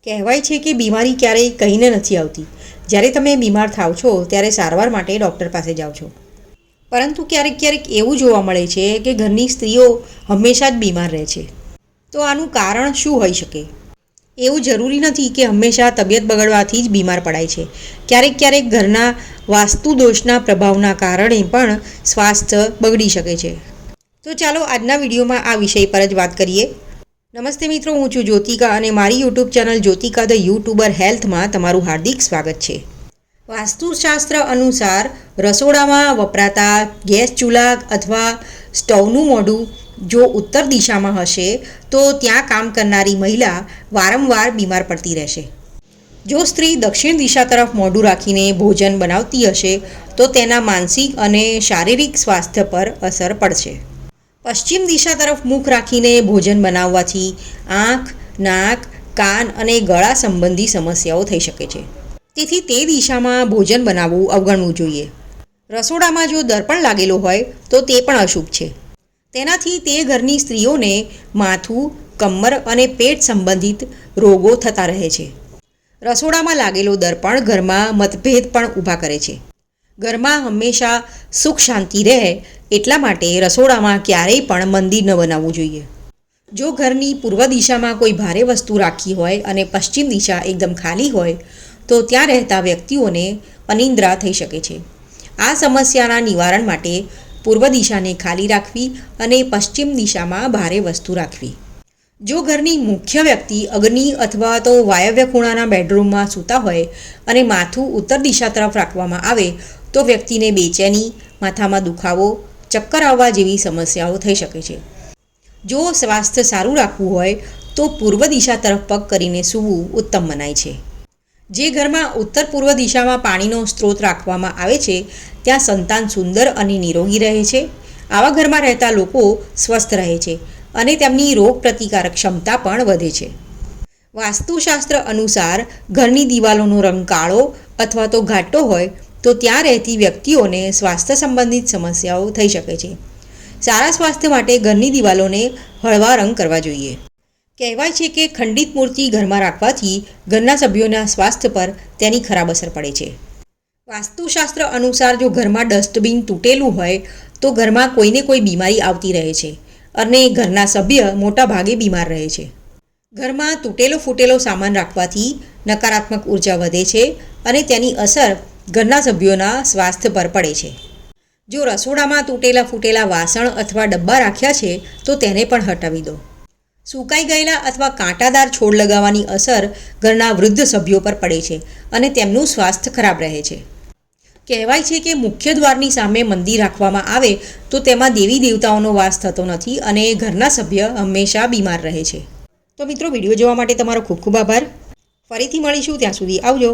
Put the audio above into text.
કહેવાય છે કે બીમારી ક્યારેય કહીને નથી આવતી। જ્યારે તમે બીમાર થાવ છો ત્યારે સારવાર માટે ડૉક્ટર પાસે જાઓ છો, પરંતુ ક્યારેક એવું જોવા મળે છે કે ઘરની સ્ત્રીઓ હંમેશા જ બીમાર રહે છે। તો આનું કારણ શું હોઈ શકે? એવું જરૂરી નથી કે હંમેશા તબિયત બગડવાથી જ બીમાર પડાય છે। ક્યારેક ઘરના વાસ્તુ દોષના પ્રભાવના કારણે પણ સ્વાસ્થ્ય બગડી શકે છે। તો ચાલો આજના વિડીયોમાં આ વિષય પર જ વાત કરીએ। નમસ્તે મિત્રો, હું છું જ્યોતિકા અને મારી YouTube channel Jyotika the YouTuber હેલ્થમાં તમારું હાર્દિક સ્વાગત છે। વાસ્તુશાસ્ત્ર અનુસાર રસોડામાં વપરાતા ગેસ ચૂલા અથવા સ્ટવનું મોઢું જો ઉત્તર દિશામાં હશે તો ત્યાં કામ કરનારી મહિલા વારંવાર બીમાર પડતી રહેશે। જો સ્ત્રી દક્ષિણ દિશા તરફ મોઢું રાખીને ભોજન બનાવતી હશે તો તેના માનસિક અને શારીરિક સ્વાસ્થ્ય પર અસર પડશે। પશ્ચિમ દિશા તરફ મુખ રાખીને ભોજન બનાવવાથી આંખ, નાક, કાન અને ગળા સંબંધી સમસ્યાઓ થઈ શકે છે। તેથી તે દિશામાં ભોજન બનાવવું અવગણવું જોઈએ। રસોડામાં જો દર્પણ લાગેલો હોય તો તે પણ અશુભ છે। તેનાથી તે ઘરની સ્ત્રીઓને માથું, કમર અને પેટ સંબંધિત રોગો થતા રહે છે। રસોડામાં લાગેલો દર્પણ ઘરમાં મતભેદ પણ ઊભા કરે છે। ઘરમાં હંમેશા સુખ શાંતિ રહે એટલા માટે રસોડામાં ક્યારેય પણ મંદિર ન બનાવવું જોઈએ। જો ઘરની પૂર્વ દિશામાં કોઈ ભારે વસ્તુ રાખી હોય અને પશ્ચિમ દિશા એકદમ ખાલી હોય તો ત્યાં રહેતા વ્યક્તિઓને અનિદ્રા થઈ શકે છે। આ સમસ્યાના નિવારણ માટે પૂર્વ દિશાને ખાલી રાખવી અને પશ્ચિમ દિશામાં ભારે વસ્તુ રાખવી। જો ઘરની મુખ્ય વ્યક્તિ અગ્નિ અથવા તો વાયવ્ય ખૂણાના બેડરૂમમાં સૂતા હોય અને માથું ઉત્તર દિશા તરફ રાખવામાં આવે તો વ્યક્તિને બેચેની, માથામાં દુખાવો, ચક્કર આવવા જેવી સમસ્યાઓ થઈ શકે છે। જો સ્વાસ્થ્ય સારું રાખવું હોય તો પૂર્વ દિશા તરફ પગ કરીને સૂવું ઉત્તમ મનાય છે। જે ઘરમાં ઉત્તર પૂર્વ દિશામાં પાણીનો સ્ત્રોત રાખવામાં આવે છે ત્યાં સંતાન સુંદર અને નિરોગી રહે છે। આવા ઘરમાં રહેતા લોકો સ્વસ્થ રહે છે અને તેમની રોગ પ્રતિકારક ક્ષમતા પણ વધે છે। વાસ્તુશાસ્ત્ર અનુસાર ઘરની દિવાલોનો રંગ કાળો અથવા તો ઘાટો હોય તો ત્યાં રહેતી વ્યક્તિઓને સ્વાસ્થ્ય સંબંધિત સમસ્યાઓ થઈ શકે છે। સારા સ્વાસ્થ્ય માટે ઘરની દિવાલોને હળવા રંગ કરવા જોઈએ। કહેવાય છે કે ખંડિત મૂર્તિ ઘરમાં રાખવાથી ઘરના સભ્યોના સ્વાસ્થ્ય પર તેની ખરાબ અસર પડે છે। વાસ્તુશાસ્ત્ર અનુસાર જો ઘરમાં ડસ્ટબિન તૂટેલું હોય તો ઘરમાં કોઈને કોઈ બીમારી આવતી રહે છે અને ઘરના સભ્ય મોટા ભાગે બીમાર રહે છે। ઘરમાં તૂટેલો ફૂટેલો સામાન રાખવાથી નકારાત્મક ઉર્જા વધે છે અને તેની અસર ઘરના સભ્યોના સ્વાસ્થ્ય પર પડે છે। જો રસોડામાં તૂટેલા ફૂટેલા વાસણ અથવા ડબ્બા રાખ્યા છે તો તેને પણ હટાવી દો। સુકાઈ ગયેલા અથવા કાંટાદાર છોડ લગાવવાની અસર ઘરના વૃદ્ધ સભ્યો પર પડે છે અને તેમનું સ્વાસ્થ્ય ખરાબ રહે છે। કહેવાય છે કે મુખ્ય દ્વારની સામે મંદિર રાખવામાં આવે તો તેમાં દેવી દેવતાઓનો વાસ થતો નથી અને ઘરના સભ્ય હંમેશા બીમાર રહે છે। તો મિત્રો, વિડીયો જોવા માટે તમારો ખૂબ ખૂબ આભાર। ફરીથી મળીશું, ત્યાં સુધી આવજો।